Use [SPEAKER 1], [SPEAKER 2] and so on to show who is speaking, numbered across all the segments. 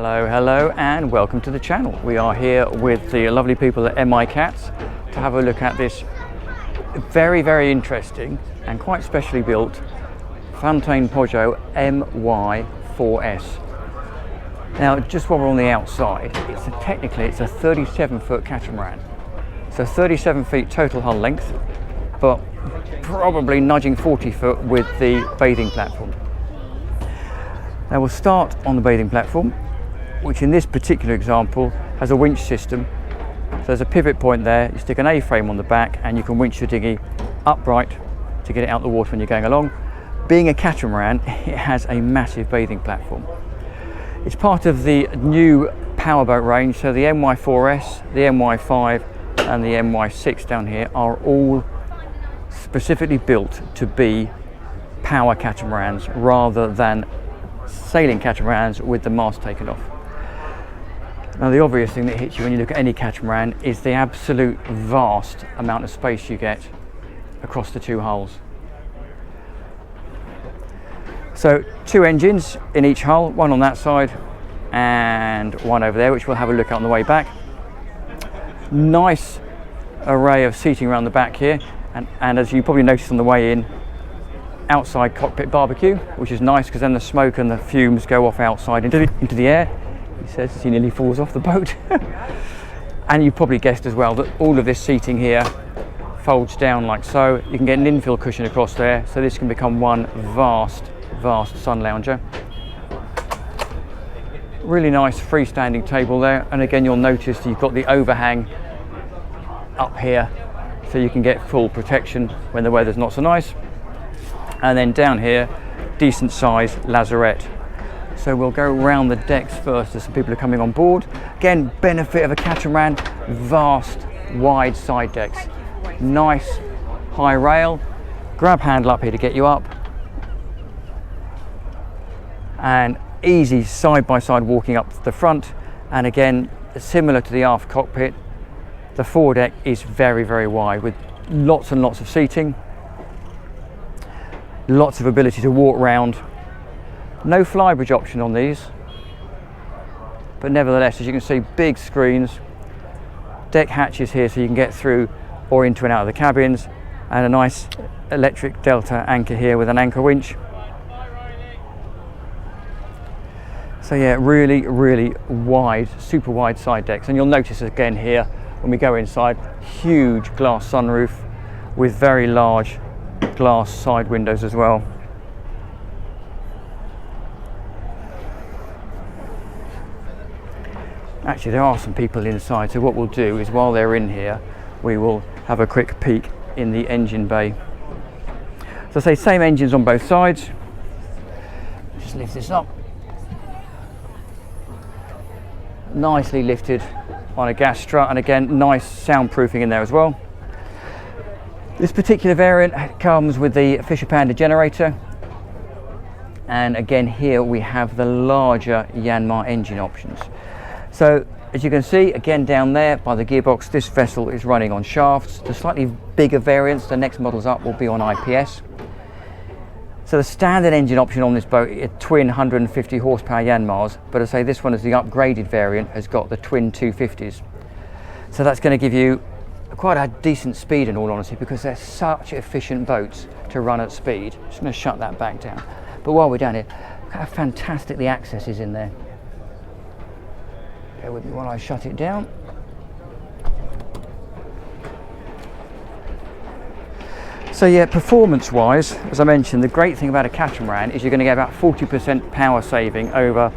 [SPEAKER 1] Hello, hello, and welcome to the channel. We are here with the lovely people at MiCats to have a look at this very, very interesting and quite specially built Fountaine-Pajot MY4S. Now, just while we're on the outside, technically it's a 37-foot catamaran. So 37 feet total hull length, but probably nudging 40 foot with the bathing platform. Now we'll start on the bathing platform, which in this particular example has a winch system. So there's a pivot point there, you stick an A-frame on the back and you can winch your dinghy upright to get it out the water when you're going along. Being a catamaran, it has a massive bathing platform. It's part of the new powerboat range, so the MY4S, the MY5 and the MY6 down here are all specifically built to be power catamarans rather than sailing catamarans with the mast taken off. Now, the obvious thing that hits you when you look at any catamaran is the absolute vast amount of space you get across the two hulls. So 2 engines in each hull, one on that side and one over there, which we'll have a look at on the way back. Nice array of seating around the back here, and as you probably noticed on the way in, outside cockpit barbecue, which is nice because then the smoke and the fumes go off outside into the air. He says as he nearly falls off the boat. And you probably guessed as well that all of this seating here folds down like so. You can get an infill cushion across there, so this can become one vast sun lounger. Really nice freestanding table there, and again you'll notice you've got the overhang up here so you can get full protection when the weather's not so nice. And then down here, decent sized lazarette. So we'll go around the decks first as some people are coming on board. Again, benefit of a catamaran, vast wide side decks. Nice high rail, grab handle up here to get you up, and easy side by side walking up the front. And again, similar to the aft cockpit, the foredeck is very, very wide with lots and lots of seating. Lots of ability to walk round. No flybridge option on these, but nevertheless, as you can see, big screens, deck hatches here so you can get through or into and out of the cabins, and a nice electric delta anchor here with an anchor winch. So yeah, really, really wide, super wide side decks. And you'll notice again here when we go inside, huge glass sunroof with very large glass side windows as well. Actually, there are some people inside, so what we'll do is while they're in here, we will have a quick peek in the engine bay. So say same engines on both sides. Just lift this up. Nicely lifted on a gas strut, and again, nice soundproofing in there as well. This particular variant comes with the Fisher Panda generator, and again here we have the larger YANMAR engine options. So as you can see, again down there by the gearbox, this vessel is running on shafts. The slightly bigger variants, the next models up, will be on IPS. So the standard engine option on this boat is twin 150 horsepower YANMARs, but I say this one is the upgraded variant, has got the twin 250s. So that's going to give you quite a decent speed in all honesty, because they're such efficient boats to run at speed. Just going to shut that back down. But while we're down here, look how fantastic the access is in there. Bear with me while I shut it down. So yeah, performance wise, as I mentioned, the great thing about a catamaran is you're going to get about 40% power saving over a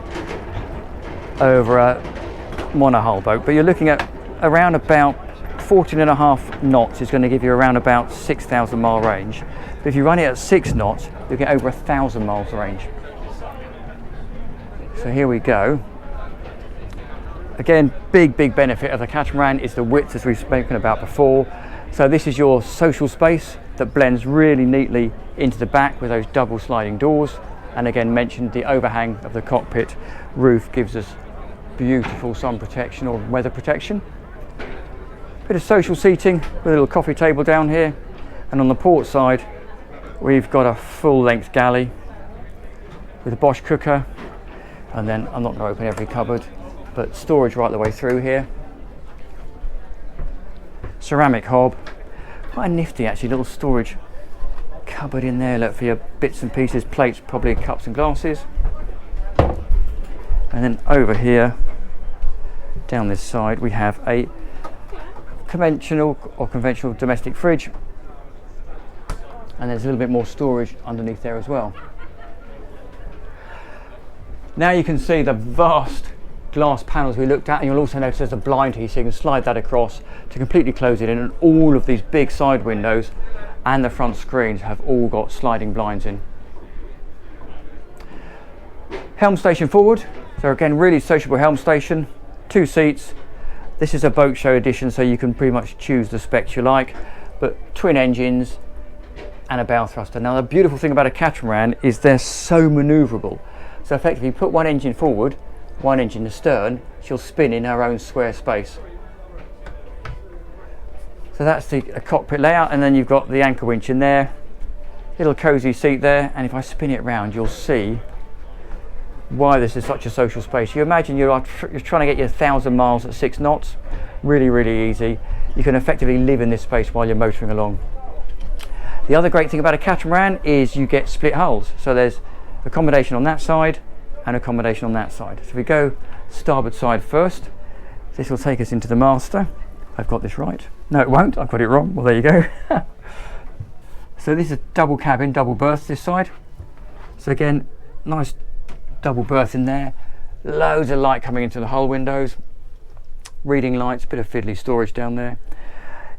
[SPEAKER 1] monohull boat, but you're looking at around about 14.5 knots is going to give you around about 6,000 mile range. But if you run it at 6 knots, you'll get over 1,000 miles range. So here we go. Again, big benefit of the catamaran is the width, as we've spoken about before. So this is your social space that blends really neatly into the back with those double sliding doors. And again, mentioned the overhang of the cockpit roof gives us beautiful sun protection or weather protection. Bit of social seating with a little coffee table down here, and on the port side we've got a full length galley with a Bosch cooker, And then I'm not going to open every cupboard, but storage right the way through here. Ceramic hob, quite nifty actually, little storage cupboard in there, look, for your bits and pieces, plates, probably cups and glasses. And then over here, down this side, we have a conventional domestic fridge, and there's a little bit more storage underneath there as well. Now you can see the vast glass panels we looked at, and you'll also notice there's a blind here, so you can slide that across to completely close it in, and all of these big side windows and the front screens have all got sliding blinds in. Helm station forward, so again really sociable helm station, 2 seats. This is a boat show edition, so you can pretty much choose the specs you like, but twin engines and a bow thruster. Now the beautiful thing about a catamaran is they're so manoeuvrable. So effectively, you put one engine forward, one engine astern, she'll spin in her own square space. So that's the cockpit layout, and then you've got the anchor winch in there, little cosy seat there, and if I spin it round, you'll see why this is such a social space. You imagine you're trying to get your 1,000 miles at 6 knots, really, really easy. You can effectively live in this space while you're motoring along. The other great thing about a catamaran is you get split hulls. So there's accommodation on that side and accommodation on that side. So if we go starboard side first, this will take us into the master. I've got this right. No, it won't. I've got it wrong. Well, there you go. So this is double cabin, double berth this side. So again, nice double berth in there. Loads of light coming into the hull windows. Reading lights, bit of fiddly storage down there.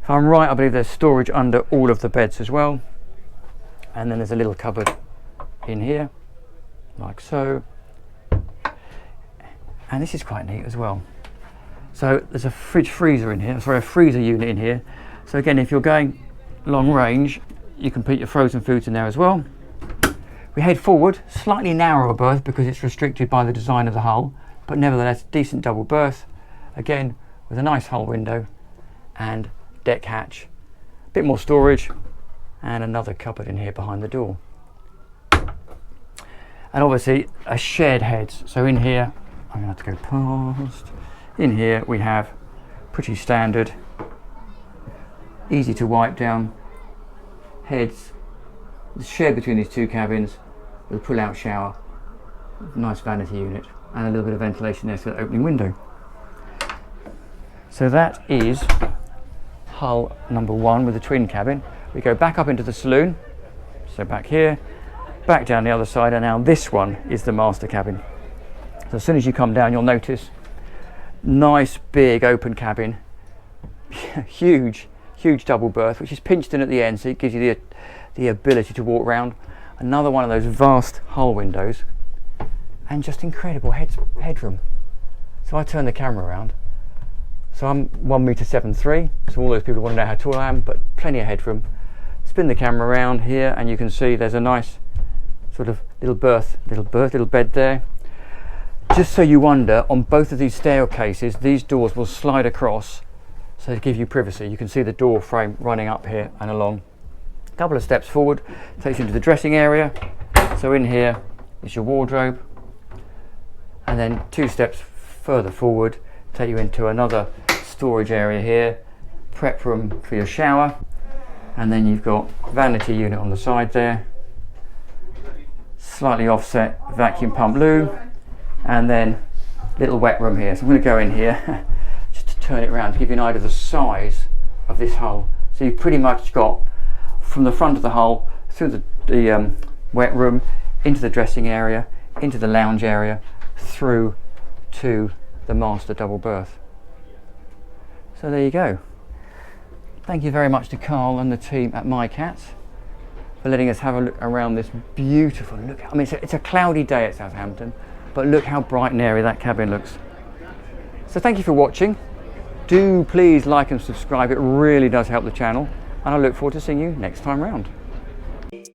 [SPEAKER 1] If I'm right, I believe there's storage under all of the beds as well. And then there's a little cupboard in here, like so. And this is quite neat as well. So there's a fridge freezer in here, sorry, a freezer unit in here. So again, if you're going long range, you can put your frozen foods in there as well. We head forward, slightly narrower berth because it's restricted by the design of the hull, but nevertheless decent double berth. Again, with a nice hull window and deck hatch, a bit more storage, and another cupboard in here behind the door. And obviously a shared heads. So in here, I'm going to have to go past. In here we have pretty standard, easy to wipe down heads, shared between these 2 cabins with a pull-out shower, nice vanity unit, and a little bit of ventilation there, so an opening window. So that is hull number 1 with the twin cabin. We go back up into the saloon, so back here, back down the other side, and now this one is the master cabin. So as soon as you come down, you'll notice nice big open cabin, huge double berth, which is pinched in at the end, so it gives you the ability to walk around. Another one of those vast hull windows, and just incredible headroom. So I turn the camera around. So I'm 1.73 m, so all those people want to know how tall I am, but plenty of headroom. Spin the camera around here, and you can see there's a nice sort of little bed there. Just so you wonder, on both of these staircases, these doors will slide across, so to give you privacy. You can see the door frame running up here and along. A couple of steps forward takes you into the dressing area. So in here is your wardrobe, and then 2 steps further forward take you into another storage area here, prep room for your shower, and then you've got vanity unit on the side there, slightly offset vacuum pump loo, and then little wet room here. So I'm going to go in here just to turn it around to give you an idea of the size of this hull. So you've pretty much got from the front of the hull through the wet room, into the dressing area, into the lounge area, through to the master double berth. So there you go. Thank you very much to Carl and the team at MiCats for letting us have a look around this beautiful look. I mean, it's a cloudy day at Southampton, but look how bright and airy that cabin looks. So thank you for watching. Do please like and subscribe. It really does help the channel, and I look forward to seeing you next time round.